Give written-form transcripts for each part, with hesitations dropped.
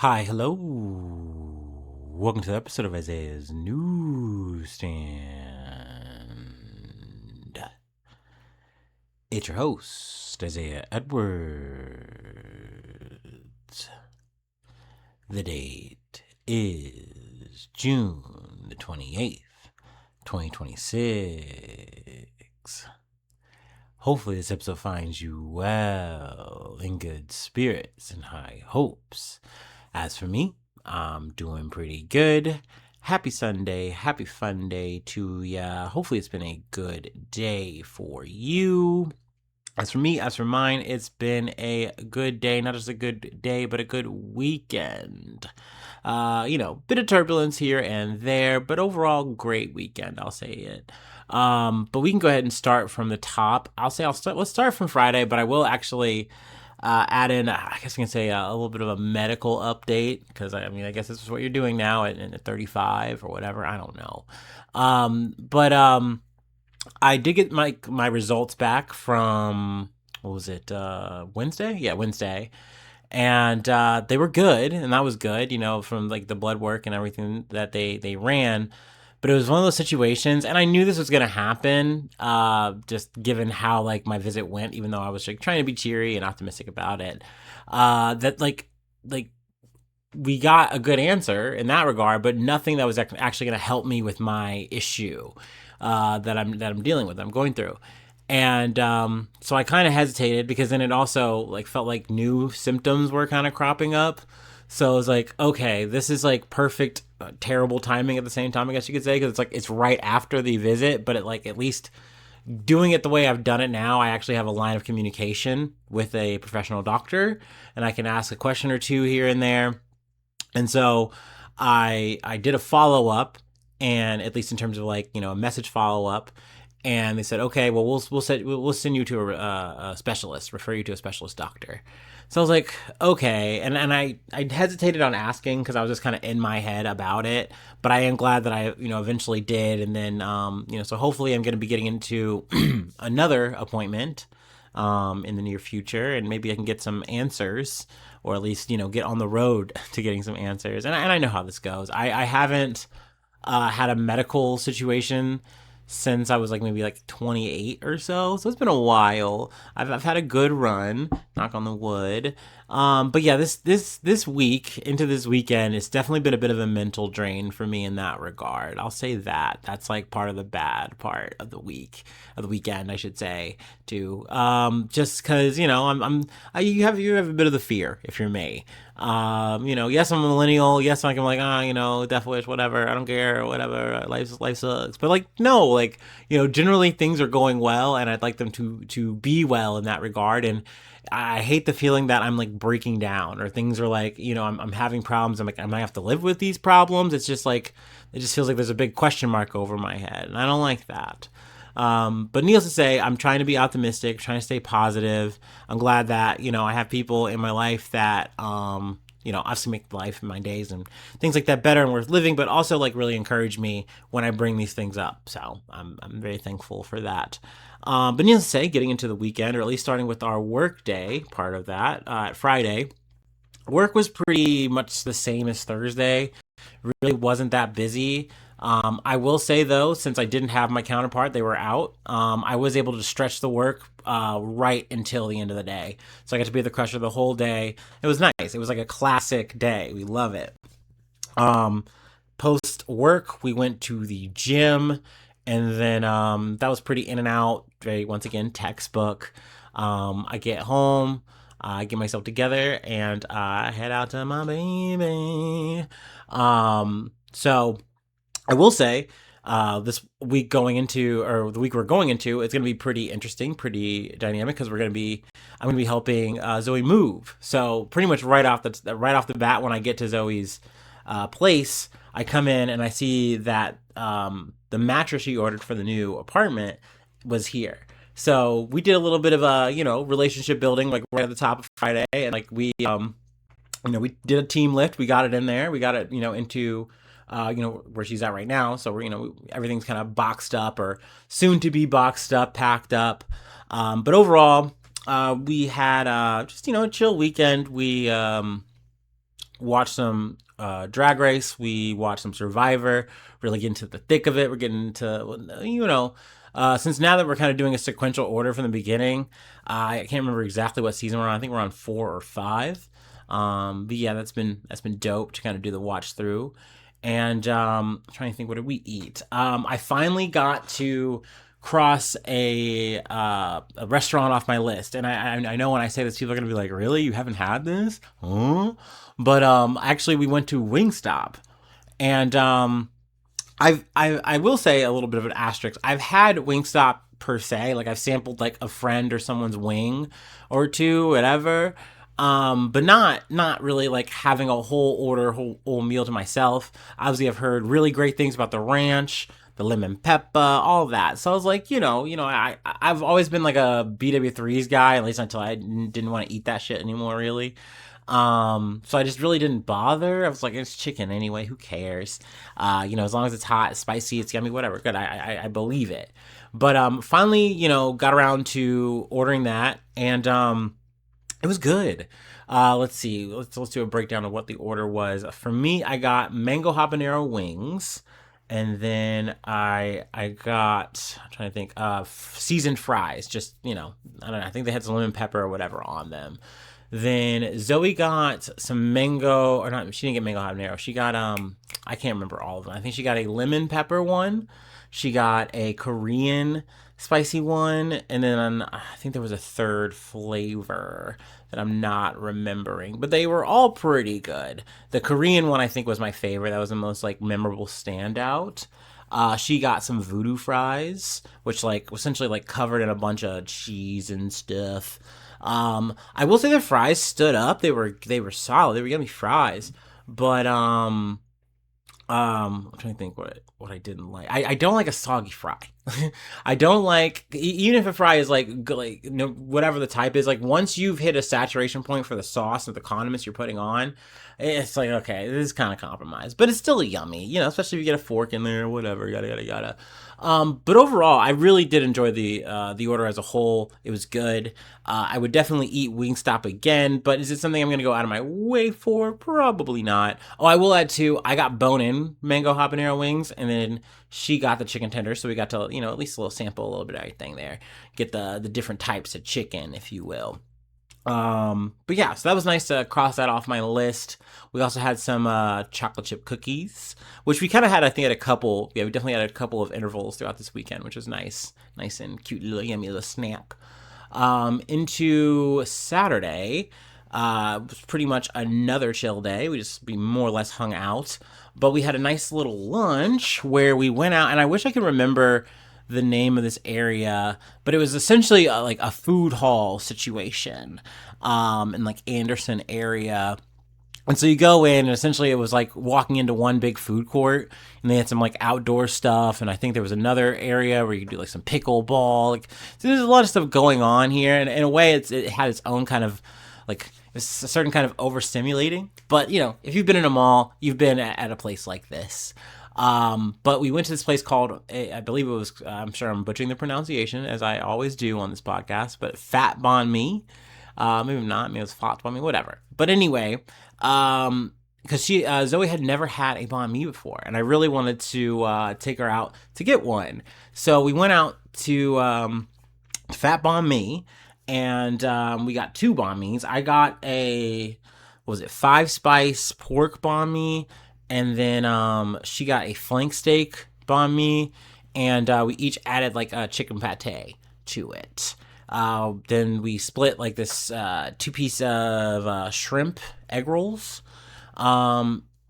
Hi, hello. Welcome to the episode of Isaiah's Newsstand. It's your host, Isaiah Edwards. The date is June the 28th, 2026. Hopefully, this episode finds you well, in good spirits and high hopes. As for me, I'm doing pretty good. Happy Sunday, happy fun day to ya. Hopefully, it's been a good day for you. As for me, as for mine, it's been a good day. Not just a good day, but a good weekend. Bit of turbulence here and there, but overall, great weekend. I'll say it. But we can go ahead and start from the top. Let's start from Friday, but I will actually add in, I guess I can say a little bit of a medical update because I guess this is what you're doing now at 35 or whatever. I don't know. But I did get my results back from what was it? Wednesday? Yeah, Wednesday. And they were good, and that was good, from like the blood work and everything that they ran. But it was one of those situations, and I knew this was gonna happen, just given how like my visit went, even though I was like trying to be cheery and optimistic about it. That like we got a good answer in that regard, but nothing that was actually going to help me with my issue that I'm dealing with, that I'm going through. And so I kind of hesitated because then it also like felt like new symptoms were kind of cropping up. So I was like, okay, this is like perfect, terrible timing at the same time, I guess you could say, because it's right after the visit, but at least doing it the way I've done it now, I actually have a line of communication with a professional doctor, and I can ask a question or two here and there. And so I did a follow up, and at least in terms of like a message follow up, and they said, okay, well we'll send you to a specialist, refer you to a specialist doctor. So I was like, okay, and I hesitated on asking because I was just kind of in my head about it, but I am glad that I eventually did, and then so hopefully I'm going to be getting into another appointment in the near future, and maybe I can get some answers, or at least get on the road to getting some answers. And I know how this goes. I haven't had a medical situation since I was like maybe like 28 or so it's been a while. I've had a good run, knock on the wood. But yeah, this week into this weekend, it's definitely been a bit of a mental drain for me in that regard. I'll say that's like part of the bad part of the weekend, I should say, too. Just because you have a bit of the fear if you're me. Yes, I'm a millennial. Yes, I'm like, Death Wish, whatever. I don't care, whatever. Life sucks. But like, no, like, generally things are going well, and I'd like them to be well in that regard. And I hate the feeling that I'm like breaking down, or things are like, I'm having problems. I'm like, I might have to live with these problems. It's just like, it just feels like there's a big question mark over my head, and I don't like that. But needless to say, I'm trying to be optimistic, trying to stay positive. I'm glad that, I have people in my life that, obviously make life and my days and things like that better and worth living, but also like really encourage me when I bring these things up. So I'm very thankful for that. But needless to say, getting into the weekend, or at least starting with our work day part of that, Friday, work was pretty much the same as Thursday. Really wasn't that busy. I will say though, since I didn't have my counterpart, they were out. I was able to stretch the work right until the end of the day, so I got to be the crusher the whole day. It was nice. It was like a classic day. We love it. Um, Post work, we went to the gym, and then that was pretty in and out. Very once again textbook. I get home. I get myself together and I head out to my baby. So I will say, this week going into, or the week we're going into, it's going to be pretty interesting, pretty dynamic, because I'm going to be helping Zoe move. So pretty much right off the bat, when I get to Zoe's place, I come in and I see that the mattress she ordered for the new apartment was here. So we did a little bit of a relationship building, like right at the top of Friday, and like we did a team lift. We got it in there. We got it, into, where she's at right now. So we're, everything's kind of boxed up, or soon to be boxed up, packed up. But overall, we had just, a chill weekend. We watched some Drag Race. We watched some Survivor. Really get into the thick of it. We're getting into, since now that we're kind of doing a sequential order from the beginning, I can't remember exactly what season we're on. I think we're on 4 or 5. But yeah, that's been dope to kind of do the watch through. And I'm trying to think, what did we eat? I finally got to cross a restaurant off my list, and I know when I say this, people are gonna be like, "Really? You haven't had this?" Huh? But actually, we went to Wingstop, and I will say a little bit of an asterisk. I've had Wingstop per se, like I've sampled like a friend or someone's wing or two, whatever. But not really like having a whole order, whole meal to myself. Obviously, I've heard really great things about the ranch, the lemon pepper, all of that. So I was like, I've always been like a BW3's guy, at least until I didn't want to eat that shit anymore, really. So I just really didn't bother. I was like, it's chicken anyway. Who cares? As long as it's hot, spicy, it's yummy, whatever. Good. I believe it. But finally, got around to ordering that, and it was good. Let's see. Let's do a breakdown of what the order was. For me, I got mango habanero wings, and then I got, I'm trying to think, seasoned fries. Just I don't know. I think they had some lemon pepper or whatever on them. Then Zoe got some mango, or not. She didn't get mango habanero. She got I can't remember all of them. I think she got a lemon pepper one. She got a Korean spicy one, and then I think there was a third flavor that I'm not remembering, but they were all pretty good. The Korean one I think was my favorite. That was the most like memorable standout. She got some voodoo fries, which like essentially like covered in a bunch of cheese and stuff. I will say the fries stood up. They were solid. They were yummy fries, but I'm trying to think what I didn't like. I don't like a soggy fry. I don't like, even if a fry is like no, whatever the type is. Like once you've hit a saturation point for the sauce or the condiments you're putting on, it's like, okay, this is kind of compromised, but it's still yummy. Especially if you get a fork in there or whatever. Yada yada yada. But overall, I really did enjoy the order as a whole. It was good. I would definitely eat Wingstop again, but is it something I'm going to go out of my way for? Probably not. Oh, I will add too, I got bone-in mango habanero wings, and then she got the chicken tenders, so we got to, at least a little sample, a little bit of everything there. Get the different types of chicken, if you will. But yeah, so that was nice to cross that off my list. We also had some chocolate chip cookies, which we kind of had, I think, at a couple. Yeah, we definitely had a couple of intervals throughout this weekend, which was nice and cute, little yummy little snack. Into Saturday, was pretty much another chill day. We just be more or less hung out, but we had a nice little lunch where we went out, and I wish I could remember the name of this area, but it was essentially like a food hall situation, in like Anderson area. And so you go in, and essentially it was like walking into one big food court, and they had some like outdoor stuff, and I think there was another area where you could do like some pickleball. Like, so there's a lot of stuff going on here, and in a way, it had its own kind of like, it's a certain kind of overstimulating. But if you've been in a mall, you've been at a place like this. But we went to this place called, I believe it was, I'm sure I'm butchering the pronunciation as I always do on this podcast, but Fat Banh Mi. Maybe not, maybe it was Fat Banh Mi, whatever. But anyway, because Zoe had never had a banh mi before, and I really wanted to take her out to get one. So we went out to Fat Banh Mi, and we got 2 banh mi's. I got what was it, 5-spice pork banh mi, and then she got a flank steak banh mi, and we each added like a chicken pate to it. Then we split like this 2-piece of shrimp egg rolls.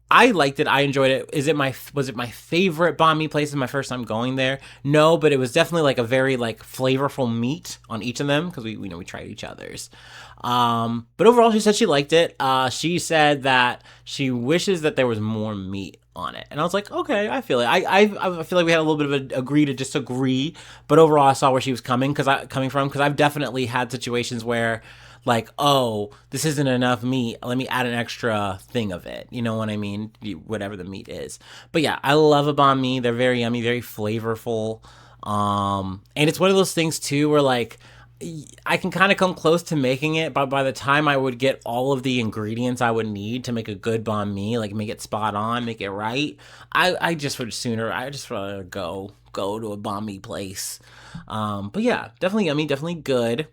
I liked it. I enjoyed it. Was it my favorite banh mi place? Is my first time going there? No, but it was definitely like a very like flavorful meat on each of them because we tried each other's. But overall, she said she liked it. She said that she wishes that there was more meat on it, and I was like, okay, I feel it. I feel like we had a little bit of a agree to disagree, but overall, I saw where she was coming from because I've definitely had situations where, like, oh, this isn't enough meat, let me add an extra thing of it. You know what I mean? Whatever the meat is. But yeah, I love a banh mi. They're very yummy, very flavorful. And it's one of those things too where like, I can kind of come close to making it, but by the time I would get all of the ingredients I would need to make a good banh mi, like make it spot on, make it right, I just would sooner, I just rather go to a banh mi place. But yeah, definitely, I mean, definitely good.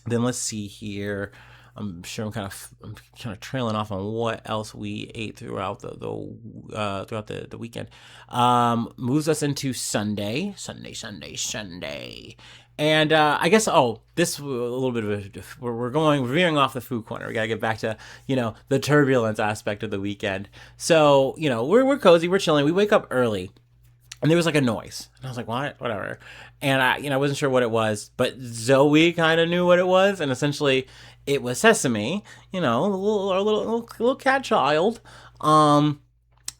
Then let's see here. I'm kind of trailing off on what else we ate throughout the weekend. Moves us into Sunday, and I guess this a little bit of we're veering off the food corner. We gotta get back to the turbulence aspect of the weekend. So we're cozy, we're chilling. We wake up early and there was like a noise, and I was like, "What? Whatever." And I wasn't sure what it was, but Zoe kind of knew what it was, and essentially, it was Sesame. Our little cat child. Um,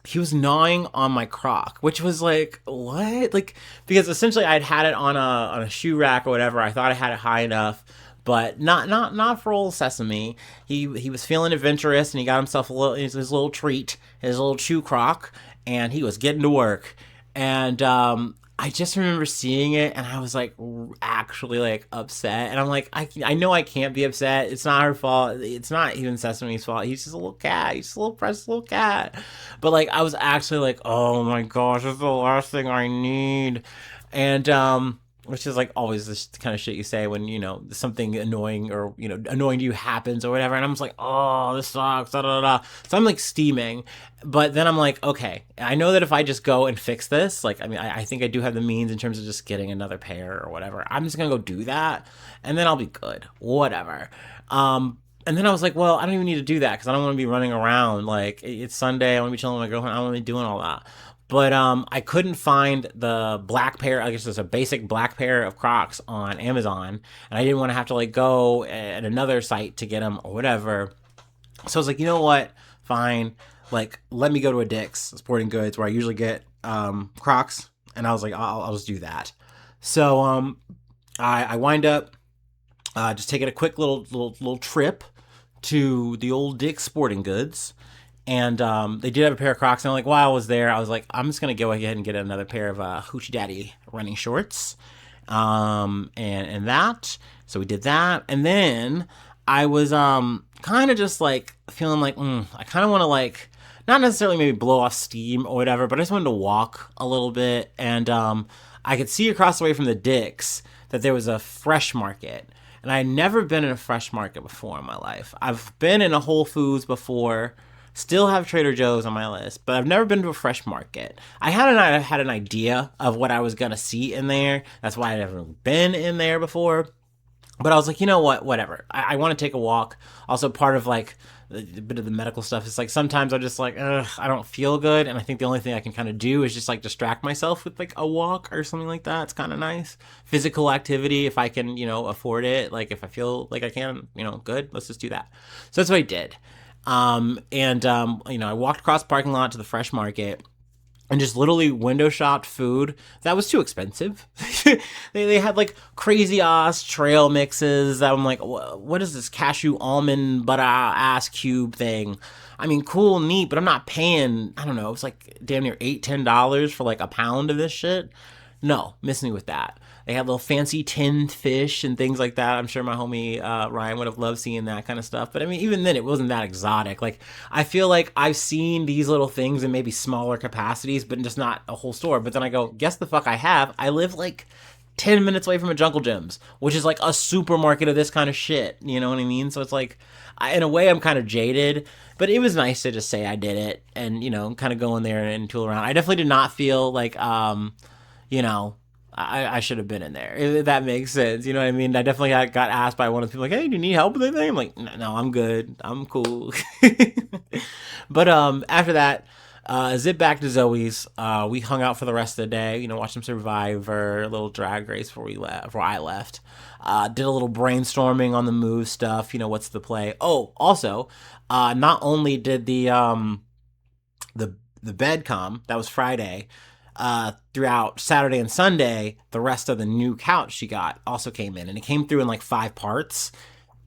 he was gnawing on my Croc, which was like, what? Like, because essentially I'd had it on a shoe rack or whatever. I thought I had it high enough, but not for old Sesame. He was feeling adventurous, and he got himself his little treat, his little chew Croc, and he was getting to work. And I just remember seeing it, and I was like actually like upset. And I'm like, I know I can't be upset. It's not her fault. It's not even Sesame's fault. He's just a little cat. He's just a little precious little cat. But like, I was actually like, oh my gosh, this is the last thing I need. And which is like always this kind of shit you say when something annoying or annoying to you happens or whatever. And I'm just like, oh, this sucks. Da, da, da. So I'm like steaming, but then I'm like, okay, I know that if I just go and fix this, like, I mean, I think I do have the means in terms of just getting another pair or whatever. I'm just gonna go do that, and then I'll be good, whatever. And then I was like, well, I don't even need to do that because I don't want to be running around. Like, it's Sunday, I want to be chilling with my girlfriend. I don't want to be doing all that. But I couldn't find the black pair. I guess it's a basic black pair of Crocs on Amazon, and I didn't want to have to like go at another site to get them or whatever. So I was like, you know what? Fine. Like, let me go to a Dick's Sporting Goods where I usually get Crocs, and I was like, I'll just do that. So I wind up just taking a quick little trip to the old Dick's Sporting Goods, and they did have a pair of Crocs. And I'm like, while I was there, I was like, I'm just gonna go ahead and get another pair of Hoochie Daddy running shorts, and that. So we did that, and then I was kind of just like feeling like I kind of want to like not necessarily maybe blow off steam or whatever, but I just wanted to walk a little bit, and I could see across the way from the Dick's that there was a fresh market. And I had never been in a fresh market before in my life. I've been in a Whole Foods before, still have Trader Joe's on my list, but I've never been to a fresh market. I had an idea of what I was gonna see in there. That's why I'd never been in there before. But I was like, you know what, whatever. I want to take a walk. Also, part of like a bit of the medical stuff is like sometimes I'm just like, ugh, I don't feel good, and I think the only thing I can kind of do is just like distract myself with like a walk or something like that. It's kind of nice. Physical activity, if I can, afford it. Like if I feel like I can, good, let's just do that. So that's what I did. I walked across the parking lot to the fresh market and just literally window shopped food that was too expensive. they had like crazy ass trail mixes that I'm like, what is this cashew almond butter ass cube thing? I mean, cool, neat, but I'm not paying, I don't know, it's like damn near $8-10 for like a pound of this shit. No, miss me with that. They had little fancy tinned fish and things like that. I'm sure my homie Ryan would have loved seeing that kind of stuff. But I mean, even then, it wasn't that exotic. Like, I feel like I've seen these little things in maybe smaller capacities, but just not a whole store. But then I go, guess the fuck I have. I live like 10 minutes away from a Jungle Gyms, which is like a supermarket of this kind of shit. You know what I mean? So it's like, in a way, I'm kind of jaded. But it was nice to just say I did it and, kind of go in there and tool around. I definitely did not feel like, I should have been in there, if that makes sense. You know what I mean? I definitely got asked by one of the people, like, hey, do you need help with anything? I'm like, no, I'm good. I'm cool. But after that, zip back to Zoe's. We hung out for the rest of the day, watched some Survivor, a little drag race before I left. Did a little brainstorming on the move stuff, what's the play. Oh, also, not only did the bed come, that was Friday, throughout Saturday and Sunday, the rest of the new couch she got also came in, and it came through in like 5 parts.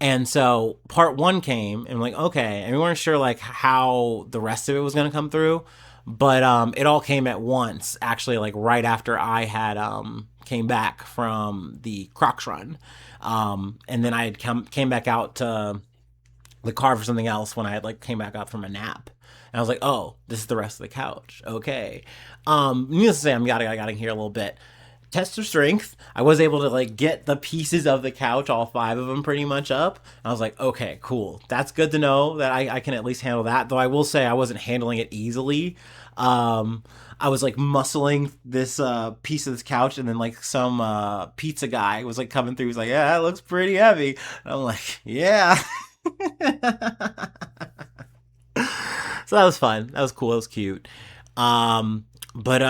And so part 1 came, and I'm like, okay, and we weren't sure like how the rest of it was going to come through, but it all came at once. Actually, like right after I had came back from the Crocs run, and then I had came back out to the car for something else when I had like came back up from a nap. And I was like, oh, this is the rest of the couch. Okay. Needless to say, I got in here a little bit. Test of strength. I was able to like get the pieces of the couch, all five of them pretty much up. I was like, okay, cool. That's good to know that I can at least handle that. Though I will say I wasn't handling it easily. Um, I was like muscling this piece of this couch, and then like some pizza guy was like coming through. He was like, yeah, that looks pretty heavy. And I'm like, yeah. So that was fun. That was cool. That was cute. But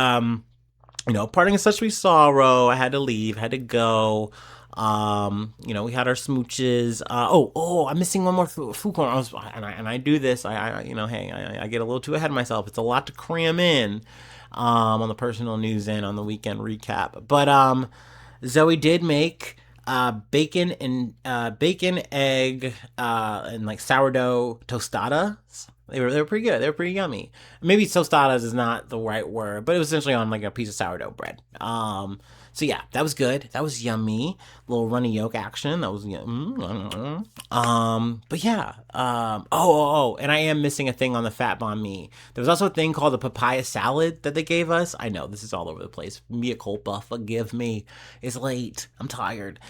parting is such sweet sorrow. I had to leave. Had to go. We had our smooches. I'm missing one more food corner. And I do this. I get a little too ahead of myself. It's a lot to cram in. On the personal news and on the weekend recap. But Zoe did make bacon, egg, and like sourdough tostadas. They were pretty good. They were pretty yummy. Maybe tostadas is not the right word, but it was essentially on like a piece of sourdough bread. So yeah, that was good. That was yummy. Little runny yolk action. That was but yeah. And I am missing a thing on the Fat Banh Mi. There was also a thing called the papaya salad that they gave us. I know this is all over the place. Mea culpa. Forgive me. It's late. I'm tired.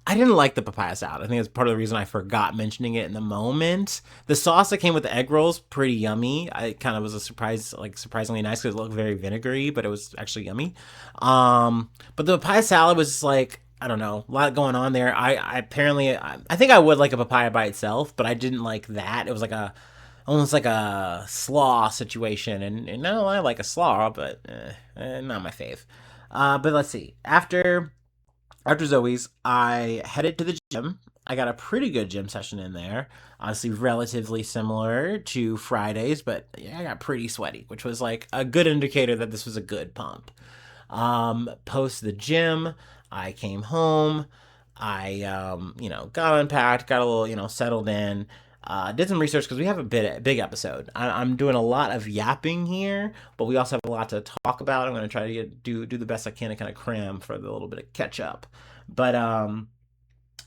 I didn't like the papaya salad. I think it's part of the reason I forgot mentioning it in the moment. The sauce that came with the egg rolls, pretty yummy. I kind of was a surprise, like surprisingly nice because it looked very vinegary, but it was actually yummy. But the papaya salad was just like, I don't know, a lot going on there. I think I would like a papaya by itself, but I didn't like that. It was like almost like a slaw situation, and no, I like a slaw, but not my fave. But let's see. After Zoe's, I headed to the gym. I got a pretty good gym session in there. Honestly, relatively similar to Fridays, but yeah, I got pretty sweaty, which was like a good indicator that this was a good pump. Post the gym, I came home. I, got unpacked, got a little, settled in. Did some research because we have a big episode. I'm doing a lot of yapping here, but we also have a lot to talk about. I'm going to try to do the best I can to kind of cram for the little bit of catch up. But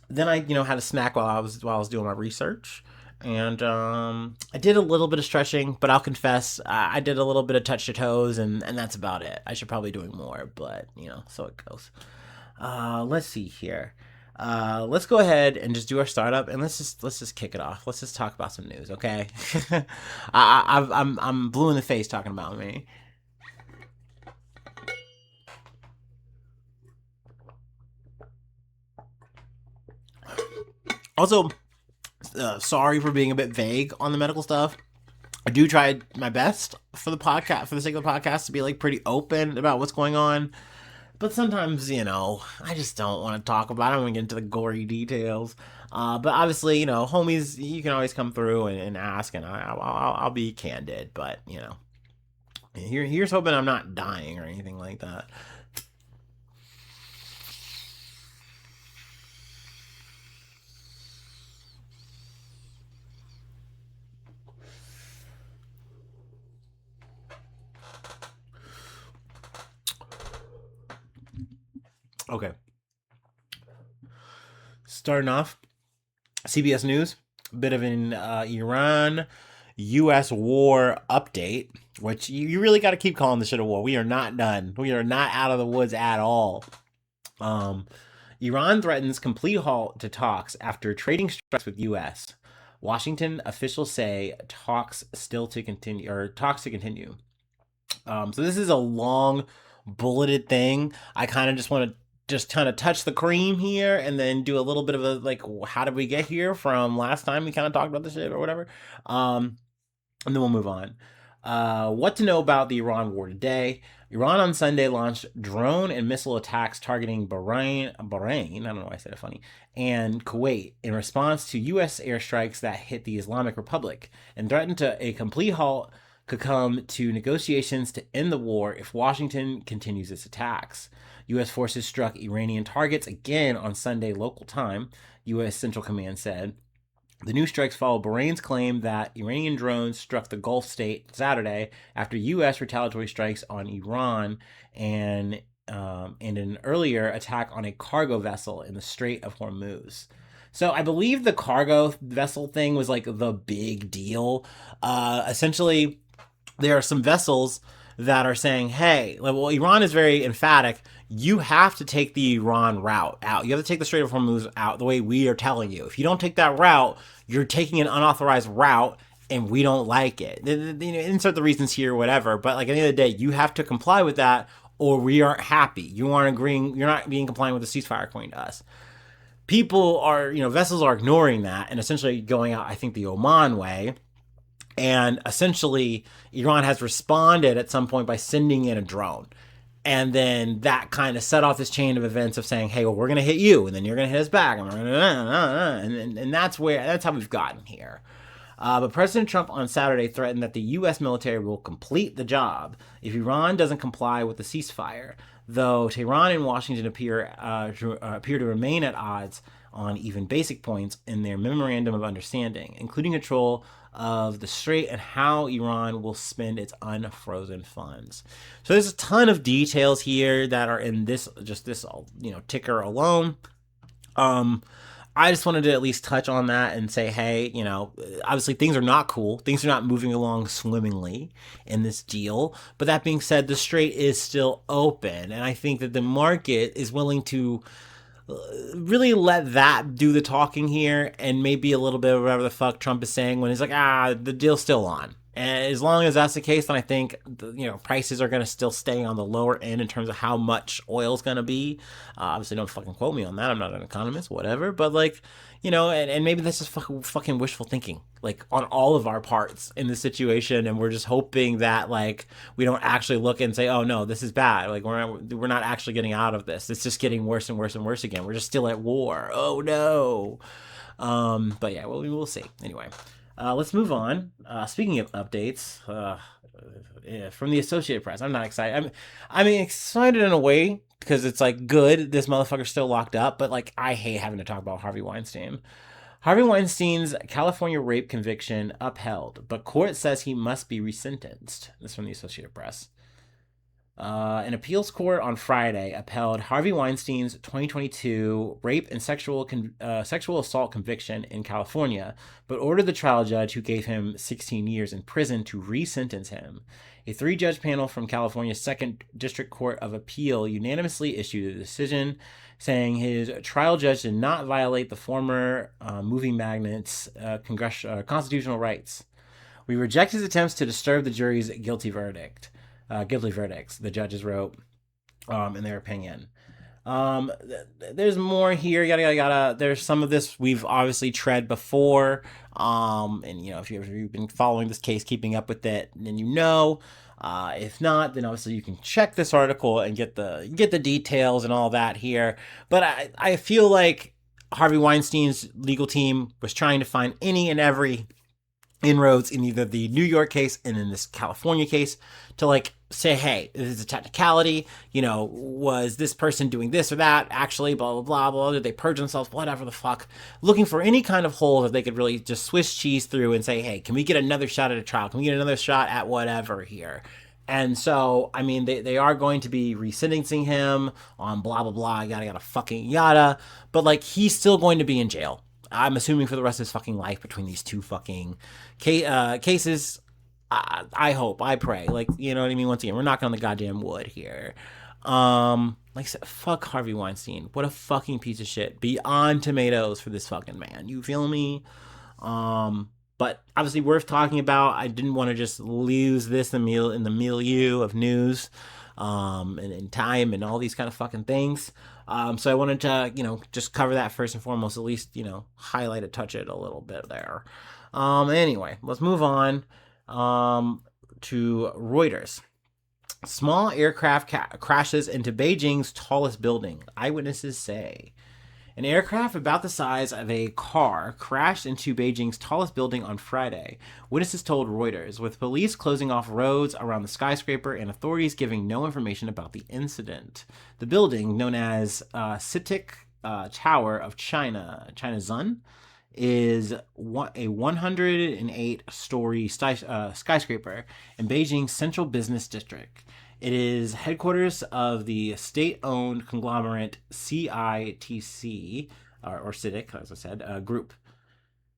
then I had a snack while I was doing my research, and I did a little bit of stretching, but I'll confess I did a little bit of touch to toes, and that's about it. I should probably doing more, but so it goes. Let's see here. Let's go ahead and just do our startup, and let's just kick it off. Let's just talk about some news, okay? I'm blue in the face talking about me. Also, sorry for being a bit vague on the medical stuff. I do try my best for the podcast, for the sake of the podcast, to be like pretty open about what's going on. But sometimes, I just don't want to talk about it. I don't want to get into the gory details. But obviously, homies, you can always come through and ask, and I'll be candid. But, here's hoping I'm not dying or anything like that. Okay. Starting off, CBS News, a bit of an Iran U.S. war update, which you really got to keep calling this shit a war. We are not done. We are not out of the woods at all. Um, Iran threatens complete halt to talks after trading strikes with U.S. Washington officials say talks to continue. So this is a long, bulleted thing. I kind of just want to just kind of touch the cream here and then do a little bit of a like, how did we get here from last time we kind of talked about the shit or whatever. And then we'll move on. What to know about the Iran war today? Iran on Sunday launched drone and missile attacks targeting Bahrain, I don't know why I said it funny, and Kuwait in response to U.S. airstrikes that hit the Islamic Republic and threatened to a complete halt could come to negotiations to end the war if Washington continues its attacks. U.S. forces struck Iranian targets again on Sunday local time, U.S. Central Command said. The new strikes follow Bahrain's claim that Iranian drones struck the Gulf state Saturday after U.S. retaliatory strikes on Iran and an earlier attack on a cargo vessel in the Strait of Hormuz. So I believe the cargo vessel thing was like the big deal. Essentially, there are some vessels that are saying, hey, well, Iran is very emphatic. You have to take the Iran route out. You have to take the Strait of Hormuz out the way we are telling you. If you don't take that route, you're taking an unauthorized route and we don't like it. Insert the reasons here, whatever. But like at the end of the day, you have to comply with that or we aren't happy. You aren't agreeing. You're not being compliant with the ceasefire according to us. People are, vessels are ignoring that and essentially going out, I think, the Oman way. And essentially, Iran has responded at some point by sending in a drone. And then that kind of set off this chain of events of saying, hey, well, we're going to hit you, and then you're going to hit us back. And that's how we've gotten here. But President Trump on Saturday threatened that the U.S. military will complete the job if Iran doesn't comply with the ceasefire, though Tehran and Washington appear to remain at odds on even basic points in their memorandum of understanding, including control of the Strait and how Iran will spend its unfrozen funds. So there's a ton of details here that are in this ticker alone. I just wanted to at least touch on that and say, hey, obviously things are not cool. Things are not moving along swimmingly in this deal. But that being said, the Strait is still open. And I think that the market is willing to really let that do the talking here and maybe a little bit of whatever the fuck Trump is saying when he's like, the deal's still on. And as long as that's the case, then I think prices are going to still stay on the lower end in terms of how much oil is going to be. Obviously, don't fucking quote me on that. I'm not an economist, whatever. But and maybe that's just fucking wishful thinking, like on all of our parts in this situation, and we're just hoping that we don't actually look and say, oh no, this is bad. Like we're not actually getting out of this. It's just getting worse and worse and worse again. We're just still at war. Oh no. But yeah, well, we will see. Anyway. Let's move on. Speaking of updates, from the Associated Press, I'm not excited. I'm excited in a way because it's good. This motherfucker's still locked up, but I hate having to talk about Harvey Weinstein. Harvey Weinstein's California rape conviction upheld, but court says he must be resentenced. This is from the Associated Press. An appeals court on Friday upheld Harvey Weinstein's 2022 rape and sexual assault conviction in California, but ordered the trial judge who gave him 16 years in prison to resentence him. A 3-judge panel from California's 2nd District Court of Appeal unanimously issued a decision saying his trial judge did not violate the former movie magnate's constitutional rights. We reject his attempts to disturb the jury's guilty verdicts, the judges wrote in their opinion. There's more here, yada. There's some of this we've obviously tread before. And if you've been following this case, keeping up with it, then if not, then obviously you can check this article and get the details and all that here. But I feel like Harvey Weinstein's legal team was trying to find any and every inroads in either the New York case and in this California case to say, hey, this is a technicality, was this person doing this or that, actually, blah, blah, blah, blah, did they purge themselves, whatever the fuck, looking for any kind of hole that they could really just Swiss cheese through and say, hey, can we get another shot at a trial? Can we get another shot at whatever here? And so, they are going to be resentencing him on blah, blah, blah, yada, fucking yada, but he's still going to be in jail. I'm assuming for the rest of his fucking life between these two fucking cases. I hope, I pray, you know what I mean? Once again, we're knocking on the goddamn wood here. Like I said, fuck Harvey Weinstein. What a fucking piece of shit. Beyond tomatoes for this fucking man. You feel me? But obviously worth talking about. I didn't want to just lose this in the milieu of news, and time and all these kind of fucking things. So I wanted to, just cover that first and foremost, at least, highlight it, touch it a little bit there. Anyway, let's move on to Reuters. Small aircraft crashes into Beijing's tallest building, eyewitnesses say. An aircraft about the size of a car crashed into Beijing's tallest building on Friday, witnesses told Reuters, with police closing off roads around the skyscraper and authorities giving no information about the incident. The building, known as CITIC Tower of China Zun, is a 108-story skyscraper in Beijing's central business district. It is headquarters of the state-owned conglomerate CITC, or CITIC, as I said, group.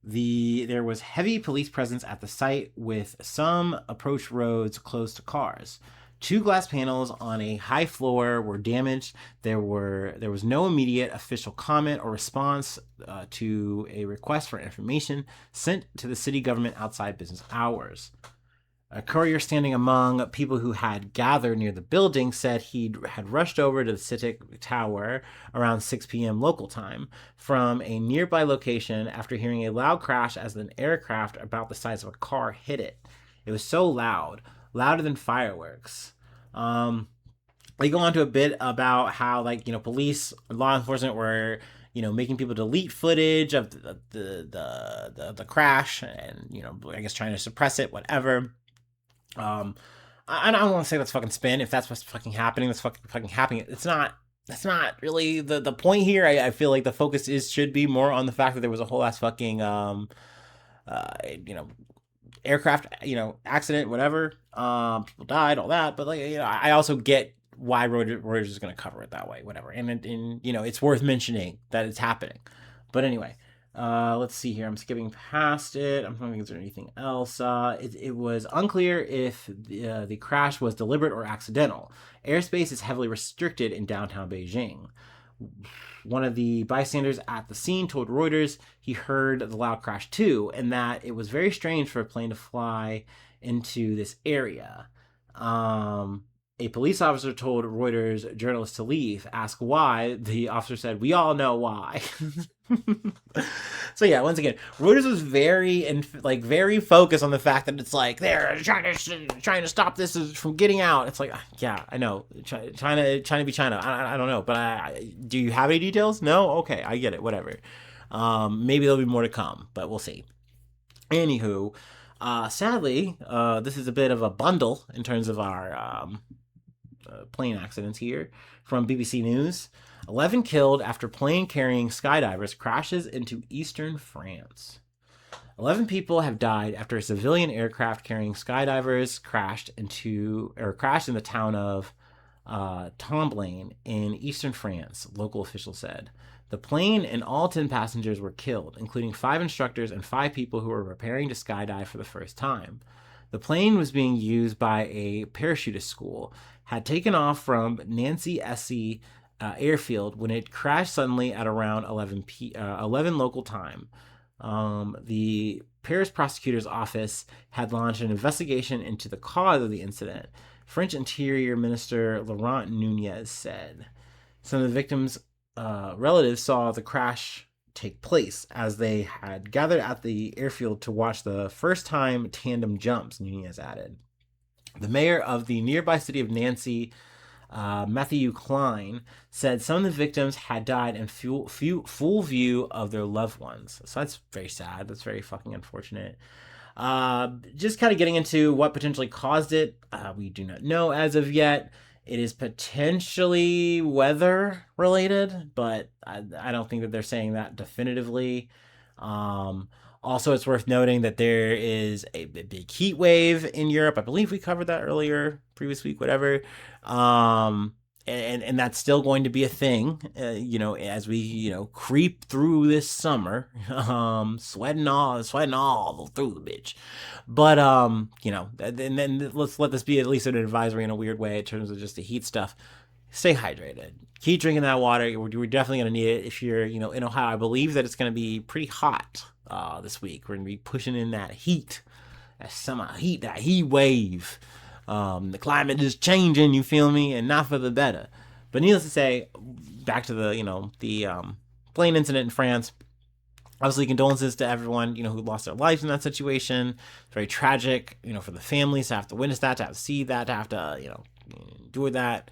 There was heavy police presence at the site with some approach roads closed to cars. Two glass panels on a high floor were damaged. There was no immediate official comment or response to a request for information sent to the city government outside business hours. A courier standing among people who had gathered near the building said he had rushed over to the CITIC Tower around 6 p.m. local time from a nearby location after hearing a loud crash as an aircraft about the size of a car hit it. It was so loud, louder than fireworks. They go on to a bit about how, police, law enforcement were, making people delete footage of the crash and, I guess trying to suppress it, whatever. I don't want to say that's fucking spin. If that's what's fucking happening, that's fucking happening. It's not. That's not really the point here. I feel like the focus should be more on the fact that there was a whole ass fucking aircraft accident, whatever. People died, all that. But I also get why Reuters is going to cover it that way, whatever. And it's worth mentioning that it's happening. But anyway. Let's see here. I'm skipping past it. I'm wondering, is there anything else? It was unclear if the crash was deliberate or accidental. Airspace is heavily restricted in downtown Beijing. One of the bystanders at the scene told Reuters he heard the loud crash too, and that it was very strange for a plane to fly into this area. A police officer told Reuters journalists to leave. Ask why. The officer said, "We all know why." So yeah, once again, Reuters was very focused on the fact that it's like they're trying to stop this from getting out. It's like, yeah, I know, China be China. I don't know, but do you have any details? No, okay, I get it, whatever. Maybe there'll be more to come, but we'll see. Anywho, sadly, this is a bit of a bundle in terms of our plane accidents here from BBC News. 11 killed after plane carrying skydivers crashes into eastern France. 11 people have died after a civilian aircraft carrying skydivers crashed in the town of Tomblain in eastern France, local officials said. The plane and all 10 passengers were killed, including 5 instructors and 5 people who were preparing to skydive for the first time. The plane was being used by a parachutist school, had taken off from Nancy Essy airfield when it crashed suddenly at around 11 local time. The Paris prosecutor's office had launched an investigation into the cause of the incident. French Interior Minister Laurent Nunez said some of the victims' relatives saw the crash take place as they had gathered at the airfield to watch the first-time tandem jumps, Nunez added. The mayor of the nearby city of Nancy, Matthew Klein, said some of the victims had died in full view of their loved ones. So that's very sad. That's very fucking unfortunate. Just kind of getting into what potentially caused it. We do not know as of yet. It is potentially weather related, but I don't think that they're saying that definitively. Also, it's worth noting that there is a big heat wave in Europe. I believe we covered that earlier, previous week, whatever. And that's still going to be a thing, as we, creep through this summer, sweating all through the bitch. But, and then let's let this be at least an advisory in a weird way in terms of just the heat stuff. Stay hydrated. Keep drinking that water. We're definitely going to need it if you're, in Ohio. I believe that it's going to be pretty hot this week. We're going to be pushing in that heat, that summer heat, that heat wave. The climate is changing, you feel me, and not for the better. But needless to say, back to the plane incident in France. Obviously, condolences to everyone, who lost their lives in that situation. It's very tragic, for the families to have to witness that, to have to see that, to have to, endure that.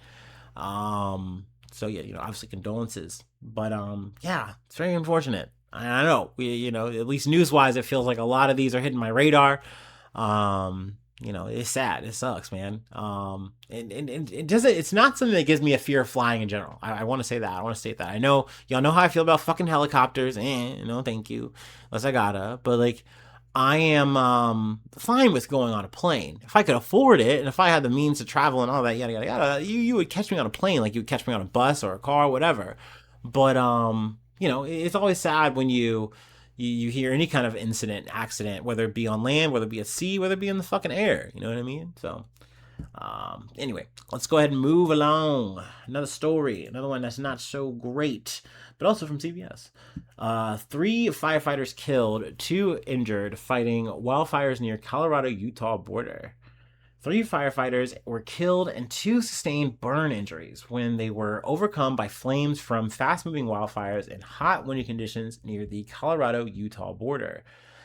So yeah, obviously condolences. But yeah, it's very unfortunate. I know we, at least news-wise, it feels like a lot of these are hitting my radar. it's sad. It sucks, man. And it doesn't. It's not something that gives me a fear of flying in general. I want to say that. I want to state that. I know y'all know how I feel about fucking helicopters. No, thank you, unless I gotta. But like, I am fine with going on a plane if I could afford it, and if I had the means to travel and all that, yada yada yada. You would catch me on a plane like you would catch me on a bus or a car, whatever. But it's always sad when you hear any kind of incident, accident, whether it be on land, whether it be at sea, whether it be in the fucking air. You know what I mean? So, anyway, let's go ahead and move along. Another story, another one that's not so great, but also from CBS. Three firefighters killed, two injured fighting wildfires near Colorado-Utah border. Three firefighters were killed and two sustained burn injuries when they were overcome by flames from fast moving wildfires in hot, windy conditions near the Colorado Utah border.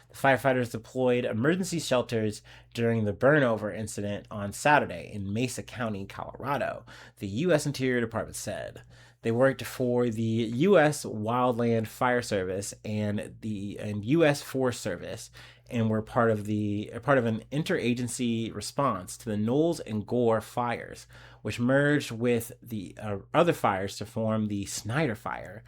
The firefighters deployed emergency shelters during the burnover incident on Saturday in Mesa County, Colorado, the U.S. Interior Department said. They worked for the U.S. Wildland Fire Service and U.S. Forest Service, and were part of an interagency response to the Knowles and Gore fires, which merged with the other fires to form the Snyder Fire.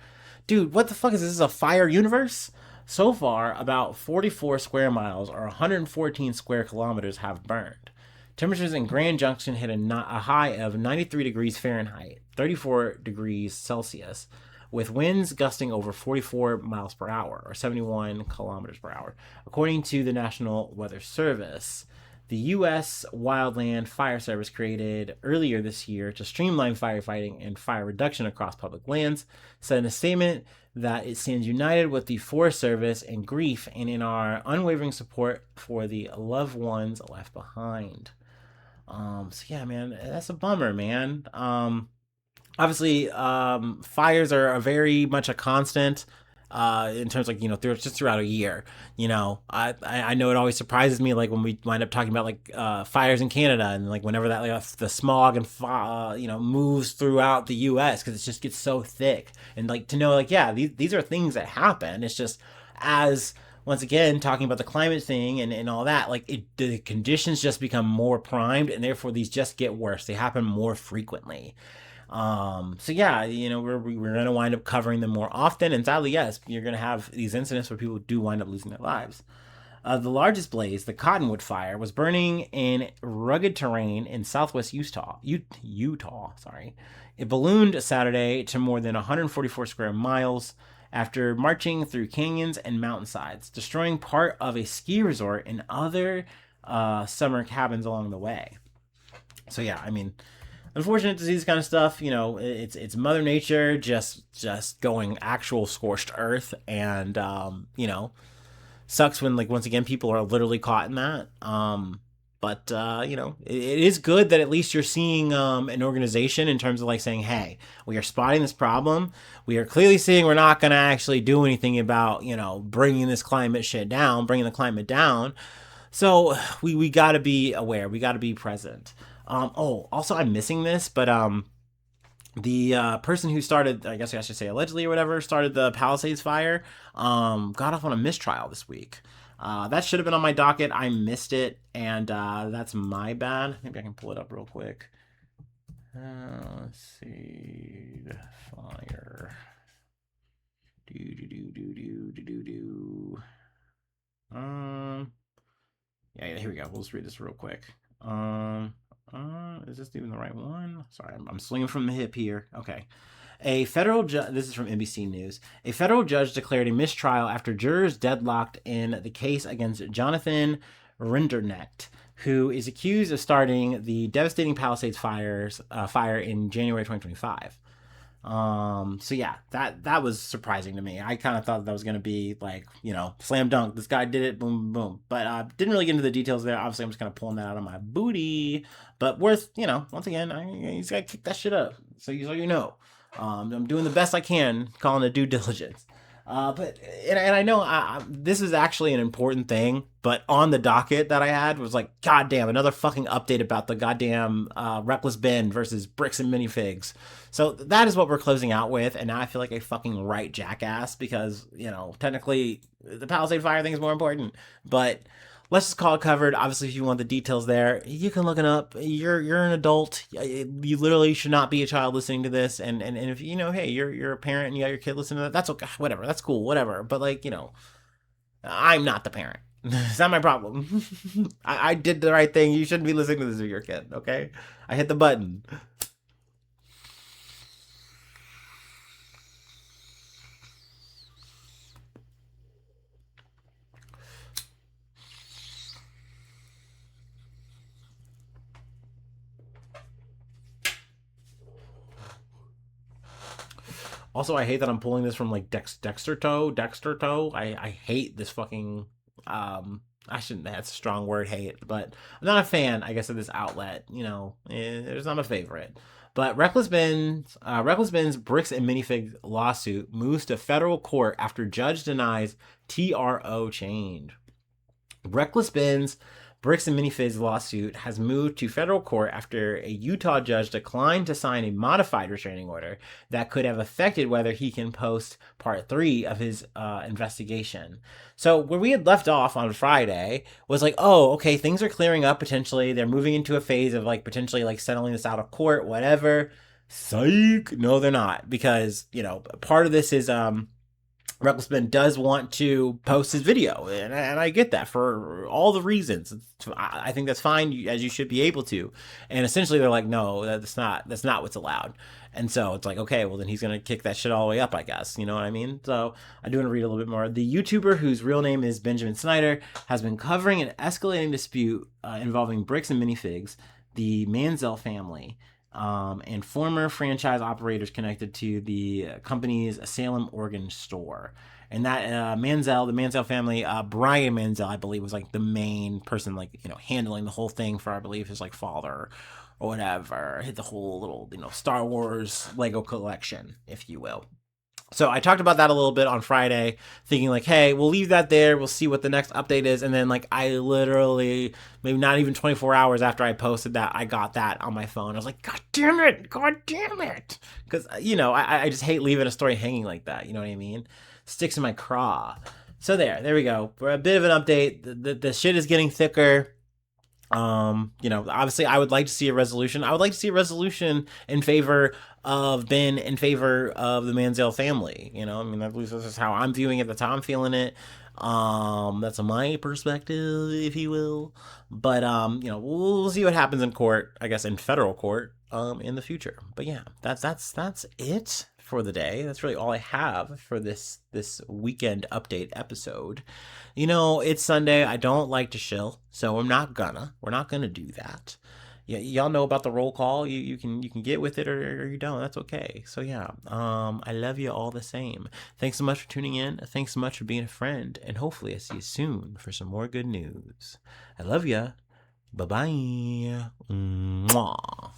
Dude, what the fuck is this? Is a fire universe? So far, about 44 square miles or 114 square kilometers have burned. Temperatures in Grand Junction hit a high of 93 degrees Fahrenheit, 34 degrees Celsius, with winds gusting over 44 miles per hour or 71 kilometers per hour, according to the National Weather Service. The U.S. Wildland Fire Service, created earlier this year to streamline firefighting and fire reduction across public lands, said in a statement that it stands united with the Forest Service in grief and in our unwavering support for the loved ones left behind. So yeah, man, that's a bummer, man. Obviously, fires are a very much a constant in terms of just throughout a year. I know it always surprises me, like when we wind up talking about like fires in Canada, and like whenever that like the smog and moves throughout the U.S. because it just gets so thick, and like to know like yeah these are things that happen. It's just as once again talking about the climate thing and all that, like the conditions just become more primed, and therefore these just get worse. They happen more frequently. So yeah, we're gonna wind up covering them more often, and sadly, yes, you're gonna have these incidents where people do wind up losing their lives. The largest blaze, the Cottonwood Fire, was burning in rugged terrain in southwest Utah. Sorry, it ballooned Saturday to more than 144 square miles after marching through canyons and mountainsides, destroying part of a ski resort and other summer cabins along the way. So yeah, I mean, unfortunate to see this kind of stuff. It's Mother Nature just going actual scorched earth, and sucks when like once again people are literally caught in that. But it is good that at least you're seeing an organization in terms of like saying, hey, we are spotting this problem. We are clearly seeing we're not going to actually do anything about bringing this climate shit down, bringing the climate down. So we got to be aware. We got to be present. Also, I'm missing this, but the person who started, I guess I should say allegedly or whatever, started the Palisades fire, got off on a mistrial this week. That should have been on my docket. I missed it, and that's my bad. Maybe I can pull it up real quick. Let's see. Fire. Yeah, here we go. We'll just read this real quick. Is this even the right one? Sorry, I'm swinging from the hip here. Okay. A federal judge, this is from NBC News. A federal judge declared a mistrial after jurors deadlocked in the case against Jonathan Rinderknecht, who is accused of starting the devastating Palisades fire in January 2025. So yeah, that was surprising to me. I kind of thought that was going to be like, slam dunk. This guy did it, boom, boom. But didn't really get into the details there. Obviously, I'm just kind of pulling that out of my booty. But worth, once again, he's got to kick that shit up. So you know. I'm doing the best I can, calling it due diligence. But I know this is actually an important thing, but on the docket that I had was like, goddamn, another fucking update about the goddamn Reckless Ben versus Bricks and Minifigs. So that is what we're closing out with, and now I feel like a fucking right jackass because, technically the Palisade Fire thing is more important. But let's just call it covered. Obviously, if you want the details there, you can look it up. You're an adult. You literally should not be a child listening to this. And if you know, hey, you're a parent and you got your kid listening to that, that's okay. Whatever, that's cool. Whatever. But like, I'm not the parent. It's not my problem. I did the right thing. You shouldn't be listening to this with your kid. Okay, I hit the button. Also, I hate that I'm pulling this from like Dexter Toe. Dexter Toe. I hate this fucking. I shouldn't. That's a strong word, hate. But I'm not a fan. I guess of this outlet. It's not my favorite. But Reckless Ben's Bricks and Minifigs lawsuit moves to federal court after judge denies TRO change. Reckless Ben's Bricks and Minifigs lawsuit has moved to federal court after a Utah judge declined to sign a modified restraining order that could have affected whether he can post part 3 of his investigation. So where we had left off on Friday was like, oh, okay, things are clearing up potentially. They're moving into a phase of like potentially like settling this out of court, whatever. Psych. No, they're not, because part of this is Reckless Ben does want to post his video, and I get that for all the reasons. I think that's fine, as you should be able to. And essentially, they're like, no, that's not what's allowed. And so it's like, okay, well then he's gonna kick that shit all the way up, I guess. You know what I mean? So I do want to read a little bit more. The YouTuber, whose real name is Benjamin Snyder, has been covering an escalating dispute involving Bricks and Minifigs, the Manziel family, and former franchise operators connected to the company's Salem, Oregon store. And that the Manziel family, Brian Manziel, I believe, was like the main person, like, handling the whole thing for, I believe, his like father or whatever. Hit the whole little, Star Wars Lego collection, if you will. So I talked about that a little bit on Friday, thinking like, hey, we'll leave that there. We'll see what the next update is. And then like I literally, maybe not even 24 hours after I posted that, I got that on my phone. I was like, God damn it. God damn it. Because, I just hate leaving a story hanging like that. You know what I mean? Sticks in my craw. So there we go. For a bit of an update. The shit is getting thicker. Obviously I would like to see a resolution. I would like to see a resolution in favor of Ben, in favor of the Manziel family. At least this is how I'm viewing it. That's how I'm feeling it. That's my perspective, if you will. But we'll see what happens in court, I guess in federal court, in the future. But yeah, that's it for the day. That's really all I have for this weekend update episode. It's Sunday. I don't like to shill, so we're not gonna do that. Yeah, y'all know about the roll call. You can get with it, or you don't. That's okay. So yeah, I love you all the same. Thanks so much for tuning in. Thanks so much for being a friend, and hopefully I see you soon for some more good news. I love ya. Bye bye. Mwah.